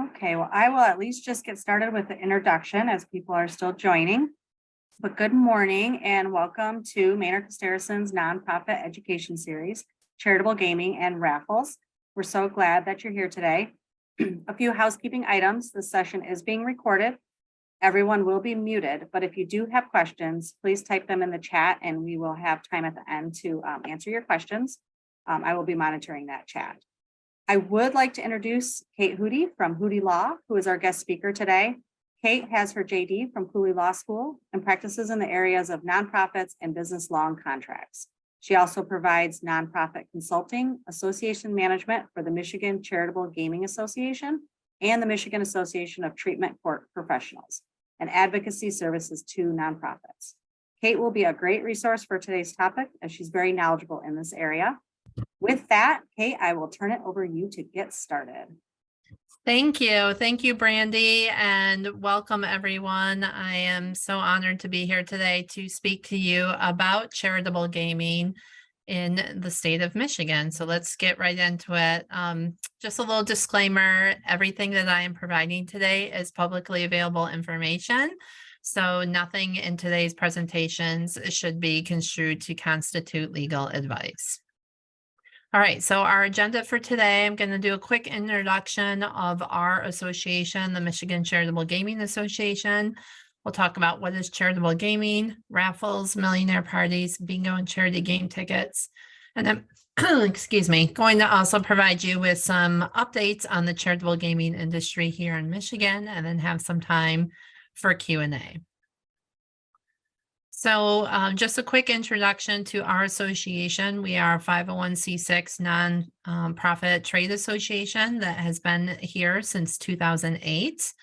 Okay, well, I will at least just get started with the introduction as people are still joining. But good morning and welcome to Maner Costerisan's nonprofit education series, Charitable Gaming and Raffles. We're so glad that you're here today. A few housekeeping items. This session is being recorded. Everyone will be muted, but if you do have questions, please type them in the chat and we will have time at the end to answer your questions. I will be monitoring that chat. I would like to introduce Kate Hude from Hude Law, who is our guest speaker today. Kate has her JD from Cooley Law School and practices in the areas of nonprofits and business law and contracts. She also provides nonprofit consulting, association management for the Michigan Charitable Gaming Association and the Michigan Association of Treatment Court Professionals, and advocacy services to nonprofits. Kate will be a great resource for today's topic as she's very knowledgeable in this area. With that, Kate, I will turn it over to you to get started. Thank you. Thank you, Brandy, and welcome everyone. I am so honored to be here today to speak to you about charitable gaming in the state of Michigan. So let's get right into it. Just a little disclaimer, everything that I am providing today is publicly available information. So nothing in today's presentations should be construed to constitute legal advice. All right, so our agenda for today, I'm going to do a quick introduction of our association, the Michigan Charitable Gaming Association. We'll talk about what is charitable gaming, raffles, millionaire parties, bingo, and charity game tickets. And then, excuse me, going to also provide you with some updates on the charitable gaming industry here in Michigan, and then have some time for Q&A. So just a quick introduction to our association. We are a 501c6 non-profit trade association that has been here since 2008.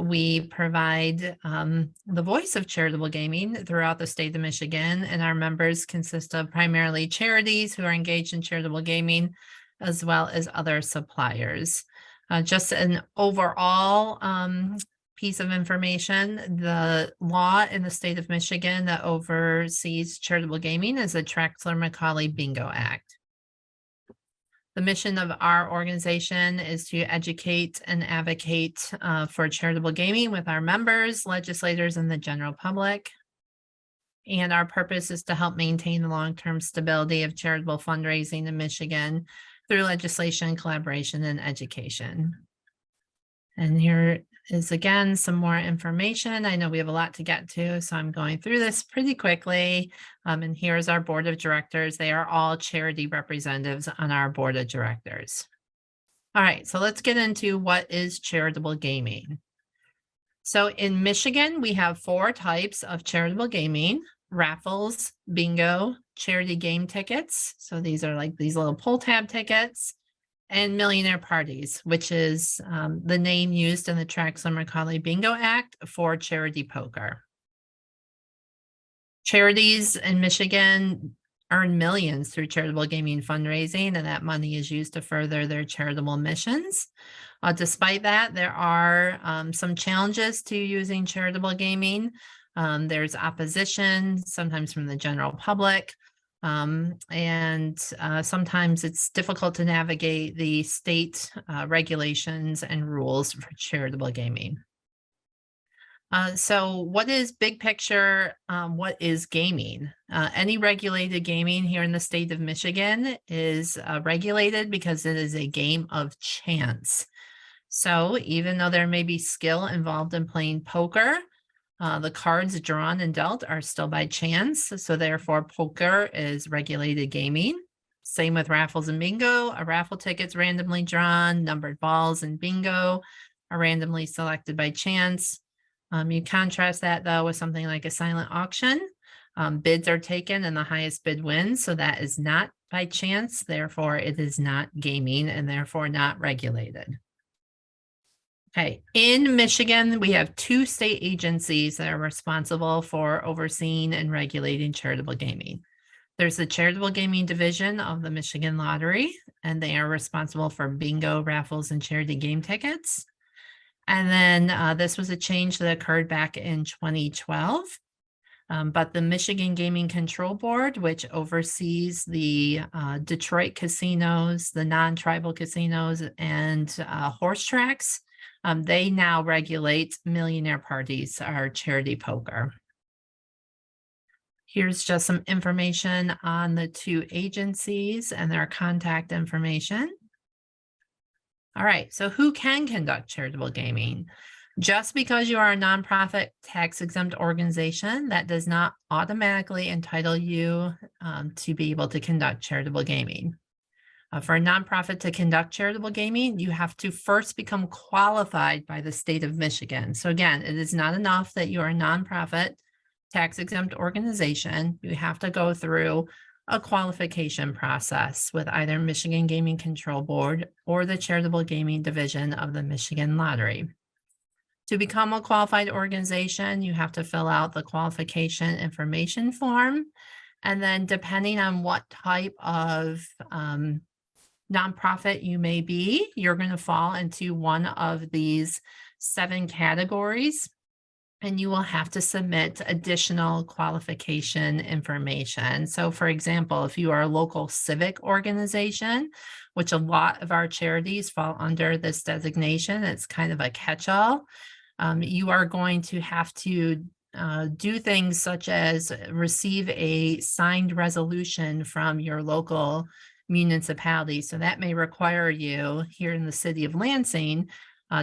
We provide the voice of charitable gaming throughout the state of Michigan, and our members consist of primarily charities who are engaged in charitable gaming, as well as other suppliers. Just an overall piece of information, the law in the state of Michigan that oversees charitable gaming is the Traxler-McCauley Bingo Act. The mission of our organization is to educate and advocate for charitable gaming with our members, legislators, and the general public. And our purpose is to help maintain the long-term stability of charitable fundraising in Michigan through legislation, collaboration, and education. And here is again some more information. I know we have a lot to get to, so I'm going through this pretty quickly. And here's our board of directors. They are all charity representatives on our board of directors. All right, so let's get into what is charitable gaming. So in Michigan, we have 4 types of charitable gaming: raffles, bingo, charity game tickets. So these are like these little pull tab tickets. And millionaire parties, which is the name used in the Traxler-McCauley Bingo Act for charity poker. Charities in Michigan earn millions through charitable gaming fundraising, and that money is used to further their charitable missions. Despite that, there are some challenges to using charitable gaming. There's opposition, sometimes from the general public. And sometimes it's difficult to navigate the state regulations and rules for charitable gaming. So what is big picture? What is gaming? Any regulated gaming here in the state of Michigan is regulated because it is a game of chance. So even though there may be skill involved in playing poker, the cards drawn and dealt are still by chance, so therefore poker is regulated gaming. Same with raffles and bingo. A raffle ticket's randomly drawn, numbered balls and bingo are randomly selected by chance. You contrast that though with something like a silent auction. Bids are taken and the highest bid wins, so that is not by chance, therefore it is not gaming and therefore not regulated. Okay, in Michigan, we have 2 state agencies that are responsible for overseeing and regulating charitable gaming. There's the Charitable Gaming Division of the Michigan Lottery, and they are responsible for bingo, raffles, and charity game tickets. And then this was a change that occurred back in 2012. But the Michigan Gaming Control Board, which oversees the Detroit casinos, the non-tribal casinos, and horse tracks, they now regulate Millionaire Parties, our charity poker. Here's just some information on the two agencies and their contact information. All right, so who can conduct charitable gaming? Just because you are a nonprofit tax exempt organization, that does not automatically entitle you to be able to conduct charitable gaming. For a nonprofit to conduct charitable gaming, you have to first become qualified by the state of Michigan. So again, it is not enough that you are a nonprofit tax exempt organization. You have to go through a qualification process with either Michigan Gaming Control Board or the Charitable Gaming Division of the Michigan Lottery. To become a qualified organization, you have to fill out the qualification information form. And then depending on what type of nonprofit you may be, you're going to fall into one of these 7 categories. And you will have to submit additional qualification information. So for example, if you are a local civic organization, which a lot of our charities fall under this designation, it's kind of a catch-all. You are going to have to do things such as receive a signed resolution from your local municipality. So that may require you here in the city of Lansing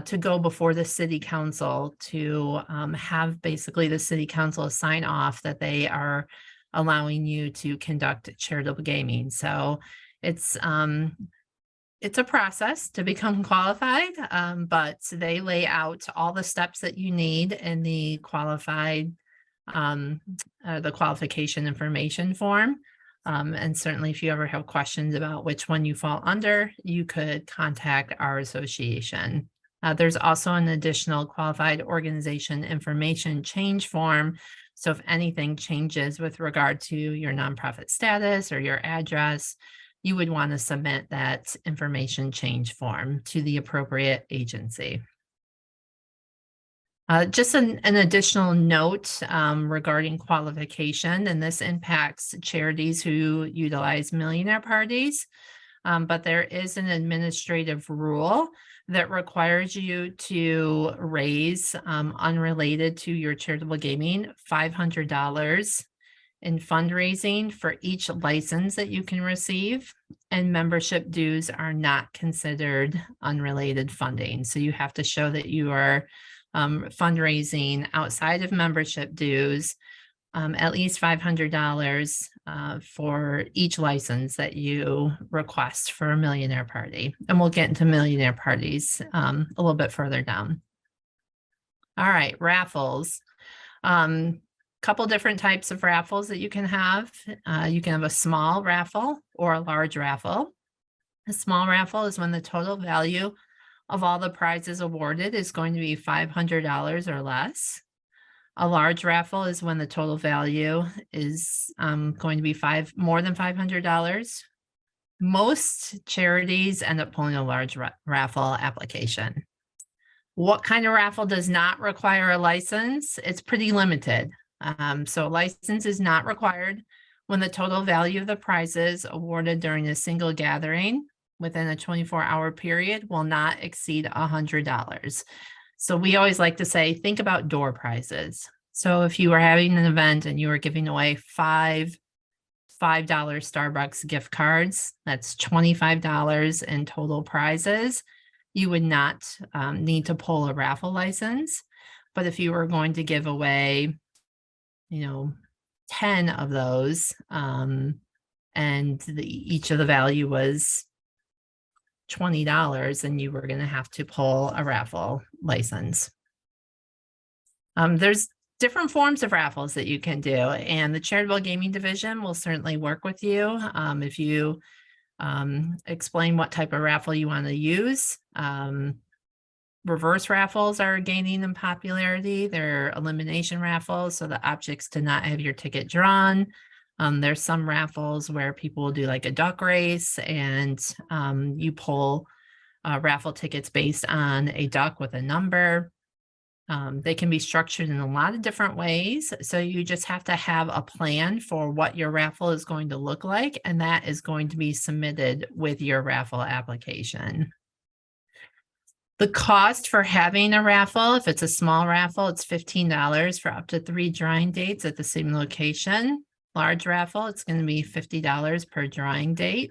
to go before the city council to have basically the city council sign off that they are allowing you to conduct charitable gaming. So it's a process to become qualified, but they lay out all the steps that you need in the the qualification information form. And certainly if you ever have questions about which one you fall under, you could contact our association. There's also an additional qualified organization information change form. So if anything changes with regard to your nonprofit status or your address, you would want to submit that information change form to the appropriate agency. Just an additional note regarding qualification, and this impacts charities who utilize millionaire parties, but there is an administrative rule that requires you to raise, unrelated to your charitable gaming, $500 in fundraising for each license that you can receive, and membership dues are not considered unrelated funding. So you have to show that you are fundraising outside of membership dues, at least $500 for each license that you request for a millionaire party. And we'll get into millionaire parties a little bit further down. All right, raffles. Couple different types of raffles that you can have. You can have a small raffle or a large raffle. A small raffle is when the total value of all the prizes awarded is going to be $500 or less. A large raffle is when the total value is going to be more than $500. Most charities end up pulling a large raffle application. What kind of raffle does not require a license? It's pretty limited. So a license is not required when the total value of the prizes awarded during a single gathering within a 24-hour period will not exceed $100. So we always like to say, think about door prizes. So if you were having an event and you were giving away $5 Starbucks gift cards, that's $25 in total prizes. You would not need to pull a raffle license. But if you were going to give away, 10 of those, and each of the value was $20, and you were going to have to pull a raffle license. There's different forms of raffles that you can do, and the Charitable Gaming Division will certainly work with you if you explain what type of raffle you want to use. Reverse raffles are gaining in popularity. They're elimination raffles, so the objects to not have your ticket drawn. There's some raffles where people will do like a duck race, and you pull raffle tickets based on a duck with a number. They can be structured in a lot of different ways. So you just have to have a plan for what your raffle is going to look like, and that is going to be submitted with your raffle application. The cost for having a raffle, if it's a small raffle, it's $15 for up to 3 drawing dates at the same location. Large raffle, it's going to be $50 per drawing date.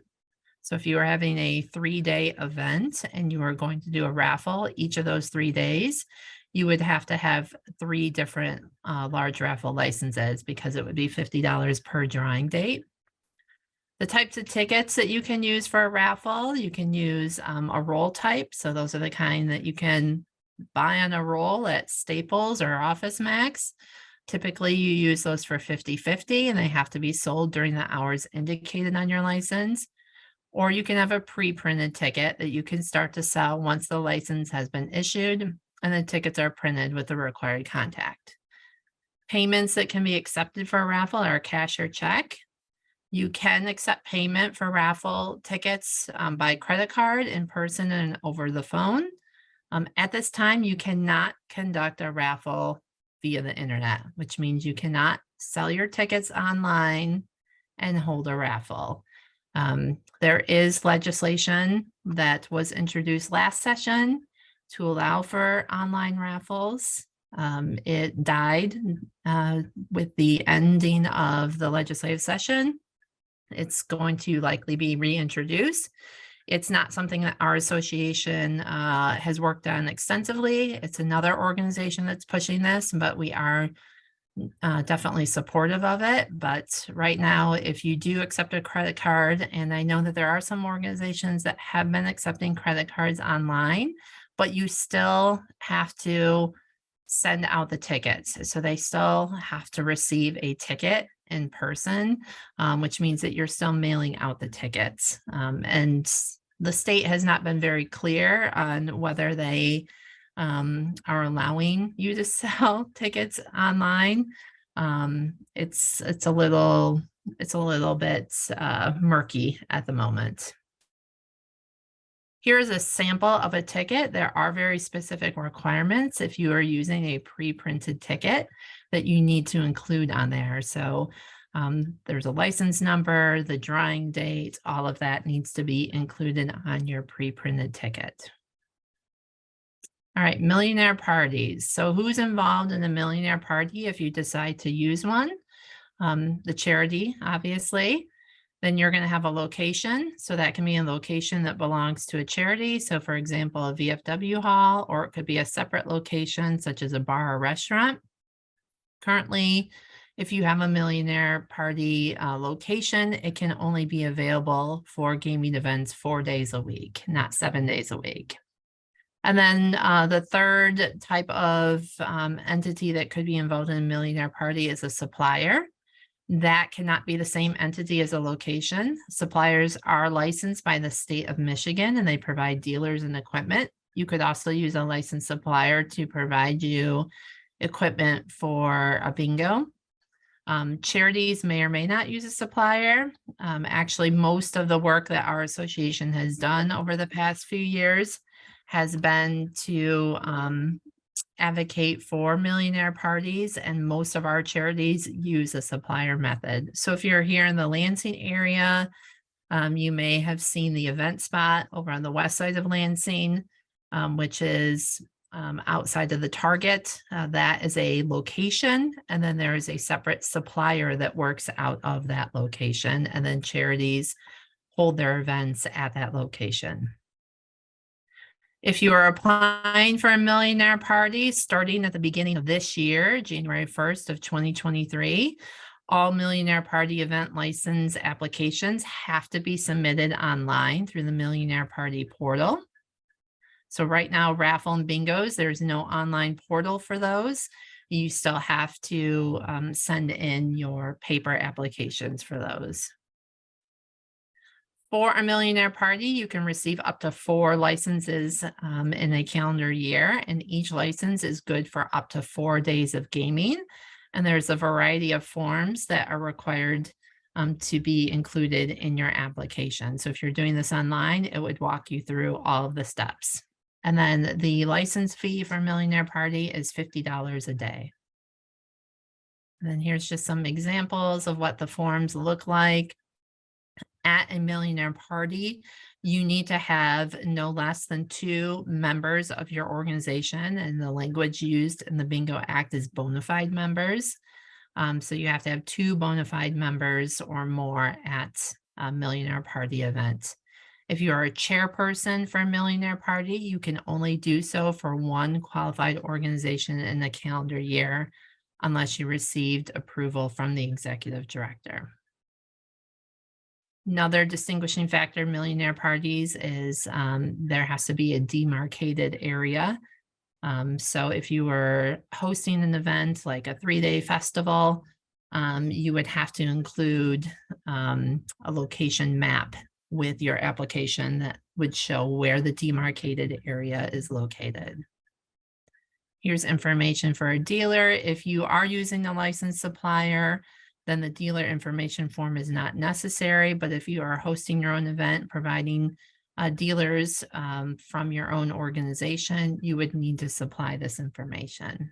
So if you are having a 3-day event and you are going to do a raffle each of those 3 days, you would have to have 3 different large raffle licenses because it would be $50 per drawing date. The types of tickets that you can use for a raffle, you can use a roll type. So those are the kind that you can buy on a roll at Staples or Office Max. Typically, you use those for 50/50, and they have to be sold during the hours indicated on your license. Or you can have a pre-printed ticket that you can start to sell once the license has been issued and the tickets are printed with the required contact. Payments that can be accepted for a raffle are cash or check. You can accept payment for raffle tickets by credit card, in person, and over the phone. At this time, you cannot conduct a raffle via the internet, which means you cannot sell your tickets online and hold a raffle. There is legislation that was introduced last session to allow for online raffles. It died with the ending of the legislative session. It's going to likely be reintroduced. It's not something that our association has worked on extensively. It's another organization that's pushing this, but we are definitely supportive of it. But right now, if you do accept a credit card, and I know that there are some organizations that have been accepting credit cards online, but you still have to send out the tickets. So they still have to receive a ticket in person, which means that you're still mailing out the tickets. And the state has not been very clear on whether they are allowing you to sell tickets online. It's a little bit murky at the moment. Here's a sample of a ticket. There are very specific requirements if you are using a pre-printed ticket that you need to include on there. So there's a license number, the drawing date, all of that needs to be included on your pre-printed ticket. All right, millionaire parties. So who's involved in a millionaire party if you decide to use one? The charity, obviously. Then you're going to have a location. So that can be a location that belongs to a charity. So for example, a VFW hall, or it could be a separate location such as a bar or restaurant. Currently, if you have a millionaire party location, it can only be available for gaming events 4 days a week, not 7 days a week. And then the third type of entity that could be involved in a millionaire party is a supplier. That cannot be the same entity as a location. Suppliers are licensed by the state of Michigan, and they provide dealers and equipment. You could also use a licensed supplier to provide you equipment for a bingo. Charities may or may not use a supplier. Actually, most of the work that our association has done over the past few years has been to advocate for millionaire parties, and most of our charities use a supplier method. So if you're here in the Lansing area, you may have seen the event spot over on the west side of Lansing, which is outside of the Target. That is a location, and then there is a separate supplier that works out of that location, and then charities hold their events at that location. If you are applying for a millionaire party starting at the beginning of this year, January 1st of 2023, all millionaire party event license applications have to be submitted online through the millionaire party portal. So right now, raffle and bingos, there's no online portal for those. You still have to send in your paper applications for those. For a millionaire party, you can receive up to 4 licenses in a calendar year, and each license is good for up to 4 days of gaming. And there's a variety of forms that are required to be included in your application. So if you're doing this online, it would walk you through all of the steps. And then the license fee for Millionaire Party is $50 a day. And then here's just some examples of what the forms look like. At a Millionaire Party, you need to have no less than 2 members of your organization, and the language used in the Bingo Act is bona fide members. So you have to have 2 bona fide members or more at a Millionaire Party event. If you are a chairperson for a Millionaire Party, you can only do so for 1 qualified organization in the calendar year, unless you received approval from the executive director. Another distinguishing factor of Millionaire Parties is there has to be a demarcated area. So if you were hosting an event like a 3-day festival, you would have to include a location map with your application that would show where the demarcated area is located. Here's information for a dealer. If you are using a licensed supplier, then the dealer information form is not necessary. But if you are hosting your own event, providing dealers from your own organization, you would need to supply this information.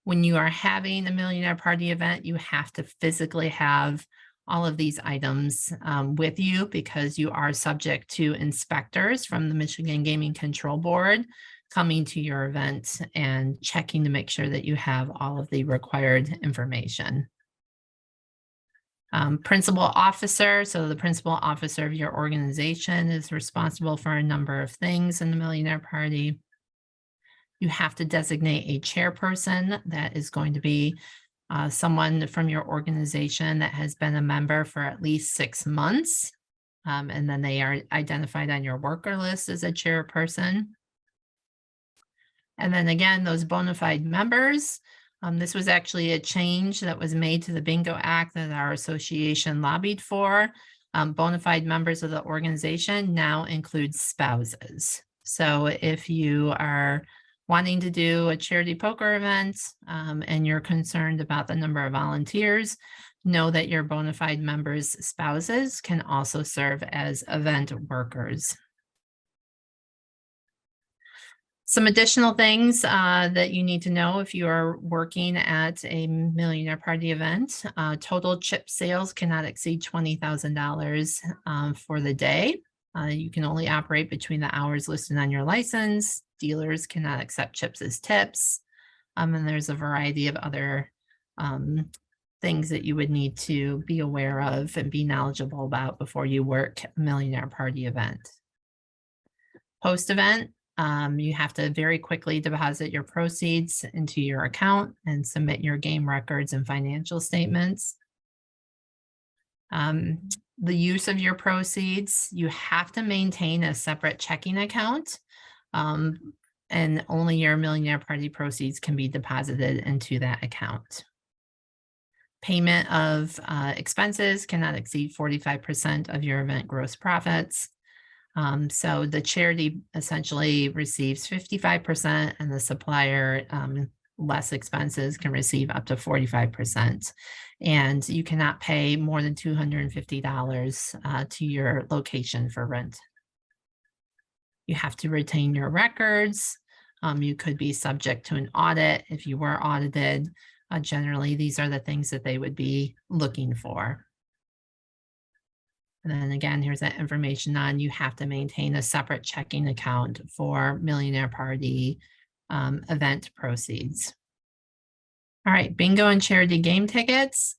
When you are having a Millionaire Party event, you have to physically have all of these items with you, because you are subject to inspectors from the Michigan Gaming Control Board coming to your event and checking to make sure that you have all of the required information. Principal officer. So the principal officer of your organization is responsible for a number of things in the Millionaire Party. You have to designate a chairperson. That is going to be someone from your organization that has been a member for at least 6 months. And then they are identified on your worker list as a chairperson. And then again, those bona fide members. This was actually a change that was made to the Bingo Act that our association lobbied for. Bona fide members of the organization now include spouses. So if you are wanting to do a charity poker event and you're concerned about the number of volunteers, know that your bona fide members' spouses can also serve as event workers. Some additional things that you need to know if you are working at a Millionaire Party event. Total chip sales cannot exceed $20,000 for the day. You can only operate between the hours listed on your license. Dealers cannot accept chips as tips. And there's a variety of other things that you would need to be aware of and be knowledgeable about before you work a Millionaire Party event. Post-event, you have to very quickly deposit your proceeds into your account and submit your game records and financial statements. The use of your proceeds, you have to maintain a separate checking account, and only your Millionaire Party proceeds can be deposited into that account. Payment of expenses cannot exceed 45% of your event gross profits. So the charity essentially receives 55%, and the supplier, less expenses, can receive up to 45%. And you cannot pay more than $250 to your location for rent. You have to retain your records. You could be subject to an audit if you were audited. Generally, these are the things that they would be looking for. And then again, here's that information on you have to maintain a separate checking account for Millionaire Party event proceeds. All right, bingo and charity game tickets.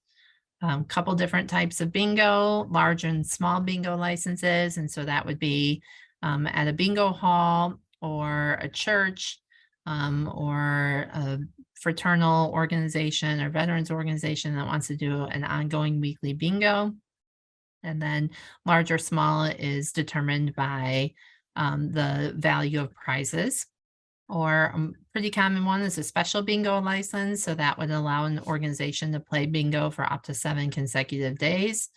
Couple different types of bingo, large and small bingo licenses. And so that would be at a bingo hall or a church or a fraternal organization or veterans organization that wants to do an ongoing weekly bingo. And then large or small is determined by the value of prizes. Or a pretty common one is a special bingo license. So that would allow an organization to play bingo for up to 7 consecutive days.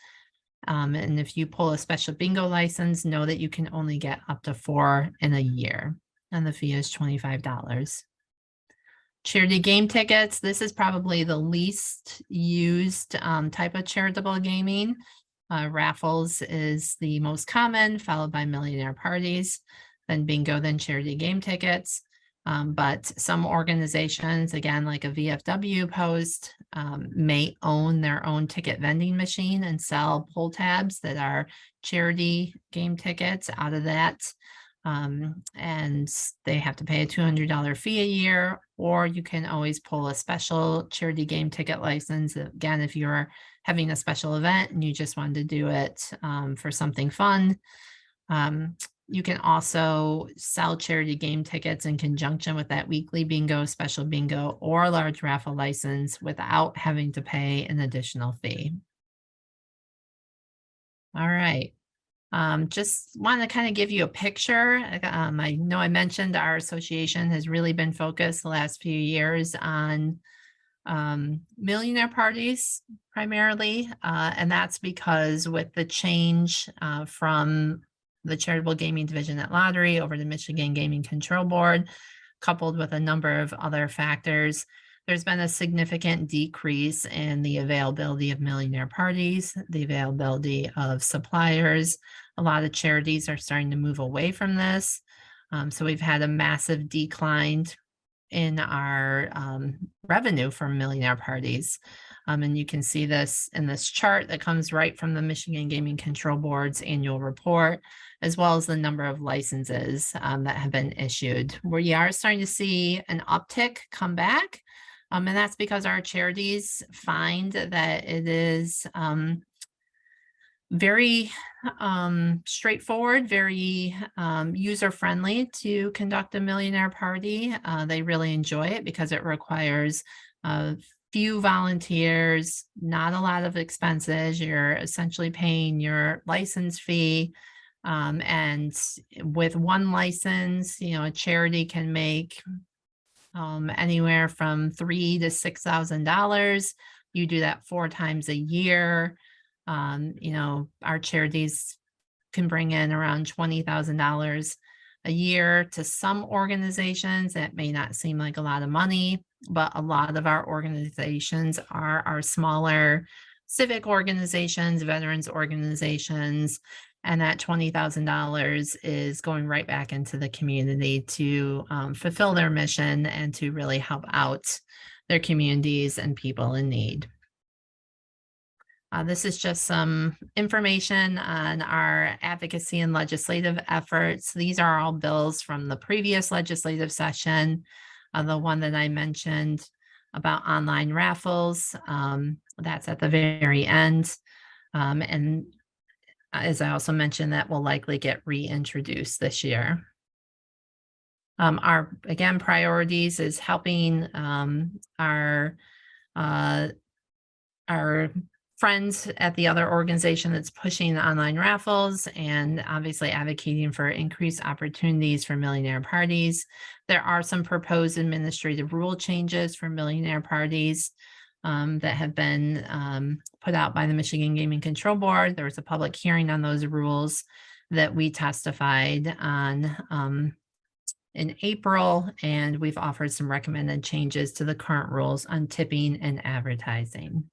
And if you pull a special bingo license, know that you can only get up to 4 in a year. And the fee is $25. Charity game tickets. This is probably the least used type of charitable gaming. Raffles is the most common, followed by Millionaire Parties. then bingo, then charity game tickets. But some organizations, again, like a VFW post, may own their own ticket vending machine and sell pull tabs that are charity game tickets out of that. And they have to pay a $200 fee a year, or you can always pull a special charity game ticket license. Again, if you're having a special event and you just wanted to do it for something fun. You can also sell charity game tickets in conjunction with that weekly bingo, special bingo, or large raffle license without having to pay an additional fee. All right. Just want to kind of give you a picture. I know I mentioned our association has really been focused the last few years on millionaire parties primarily. And that's because with the change from the charitable gaming division at Lottery over to Michigan Gaming Control Board, coupled with a number of other factors, there's been a significant decrease in the availability of millionaire parties, the availability of suppliers. A lot of charities are starting to move away from this. So we've had a massive decline in our revenue from millionaire parties. And you can see this in this chart that comes right from the Michigan Gaming Control Board's annual report, as well as the number of licenses that have been issued. We are starting to see an uptick come back. And that's because our charities find that it is very straightforward, very user-friendly to conduct a millionaire party. They really enjoy it because it requires few volunteers, not a lot of expenses. You're essentially paying your license fee. And with one license, a charity can make anywhere from $3,000 to $6,000. You do that 4 times a year. Our charities can bring in around $20,000 a year. To some organizations, that may not seem like a lot of money, but a lot of our organizations are our smaller civic organizations, veterans organizations, and that $20,000 is going right back into the community to fulfill their mission and to really help out their communities and people in need. This is just some information on our advocacy and legislative efforts. These are all bills from the previous legislative session. The one that I mentioned about online raffles, that's at the very end. And as I also mentioned, that will likely get reintroduced this year. Our, again, priorities is helping our friends at the other organization that's pushing the online raffles, and obviously advocating for increased opportunities for millionaire parties. There are some proposed administrative rule changes for millionaire parties that have been put out by the Michigan Gaming Control Board. There was a public hearing on those rules that we testified on in April, and we've offered some recommended changes to the current rules on tipping and advertising.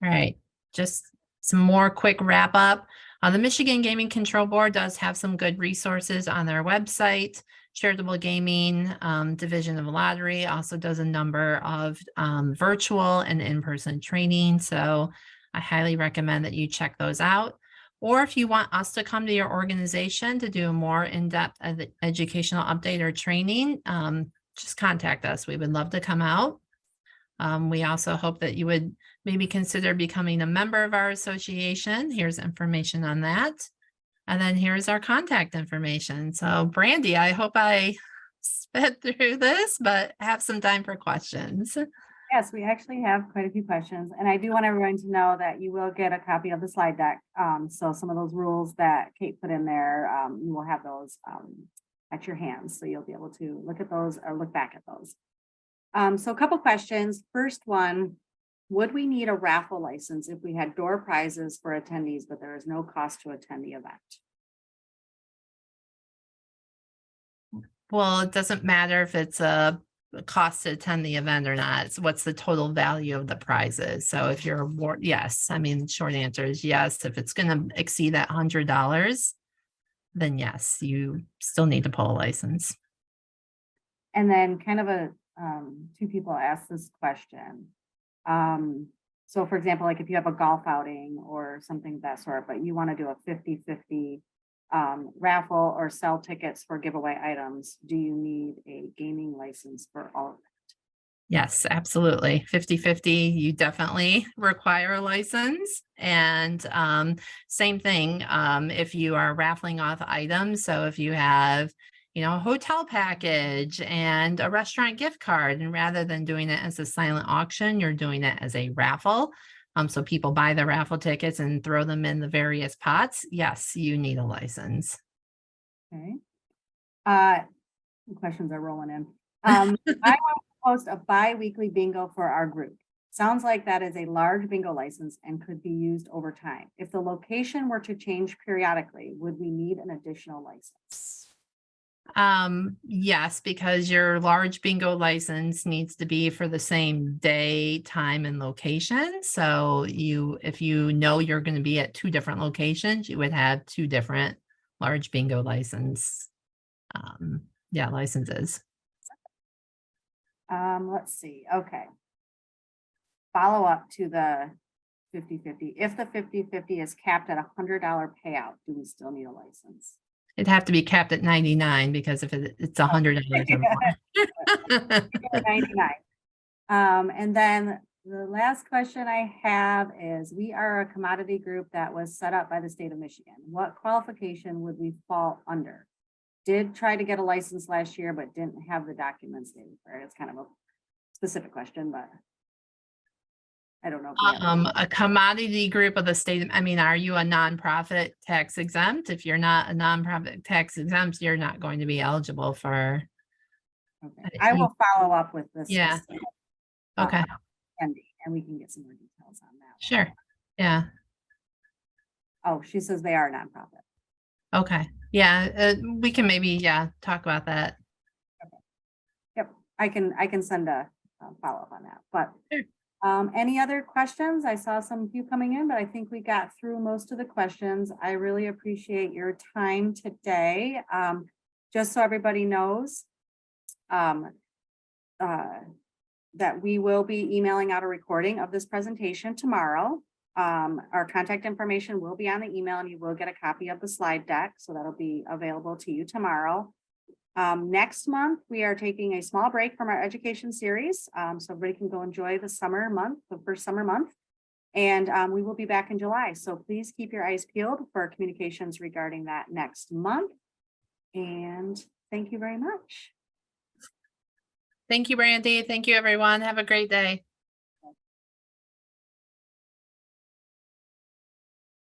All right, just some more quick wrap up. The Michigan Gaming Control Board does have some good resources on their website. Charitable Gaming Division of Lottery also does a number of virtual and in-person training. So I highly recommend that you check those out. Or if you want us to come to your organization to do a more in-depth educational update or training, just contact us. We would love to come out. We also hope that you would maybe consider becoming a member of our association. Here's information on that. And then here's our contact information. So Brandy, I hope I sped through this, but have some time for questions. Yes, we actually have quite a few questions, and I do want everyone to know that you will get a copy of the slide deck. So some of those rules that Kate put in there, you will have those at your hands. So you'll be able to look at those or look back at those. So a couple questions. First one, would we need a raffle license if we had door prizes for attendees, but there is no cost to attend the event? Well, it doesn't matter if it's a cost to attend the event or not. It's what's the total value of the prizes. So if you're yes, I mean, the short answer is yes. If it's going to exceed that $100, then yes, you still need to pull a license. And then kind of a, two people asked this question. So for example, like if you have a golf outing or something of that sort, but you want to do a 50-50 raffle or sell tickets for giveaway items, do you need a gaming license for all of it? Yes, absolutely. 50-50, you definitely require a license. And same thing, if you are raffling off items. So if you have, you know, a hotel package and a restaurant gift card, and rather than doing it as a silent auction, you're doing it as a raffle. So people buy the raffle tickets and throw them in the various pots. Yes, you need a license. Okay. Questions are rolling in. I want to host a bi-weekly bingo for our group. Sounds like that is a large bingo license and could be used over time. If the location were to change periodically, would we need an additional license? Yes, because your large bingo license needs to be for the same day, time, and location. So if you know you're going to be at 2 different locations, you would have 2 different large bingo licenses. Let's see. Okay. Follow up to the 50-50. If the 50-50 is capped at $100 payout, do we still need a license? It'd have to be capped at 99 because if it's $100 or more. 99. And then the last question I have is, we are a commodity group that was set up by the state of Michigan. What qualification would we fall under? Did try to get a license last year, but didn't have the documents needed for it. It's kind of a specific question, but I don't know. If we have A commodity group of the state. I mean, are you a nonprofit tax exempt? If you're not a nonprofit tax exempt, you're not going to be eligible for. Okay. I will follow up with this. Yeah. Okay. Andy, and we can get some more details on that. Sure. Yeah. Oh, she says they are a nonprofit. Okay. Yeah. We can maybe, talk about that. Okay. Yep. I can send a follow up on that, but Sure. Any other questions? I saw some few coming in, but I think we got through most of the questions. I really appreciate your time today. Just so everybody knows, that we will be emailing out a recording of this presentation tomorrow. Our contact information will be on the email, and you will get a copy of the slide deck. So that'll be available to you tomorrow. Next month, we are taking a small break from our education series. So everybody can go enjoy the summer month, the first summer month. And we will be back in July. So please keep your eyes peeled for communications regarding that next month. And thank you very much. Thank you, Brandy. Thank you, everyone. Have a great day.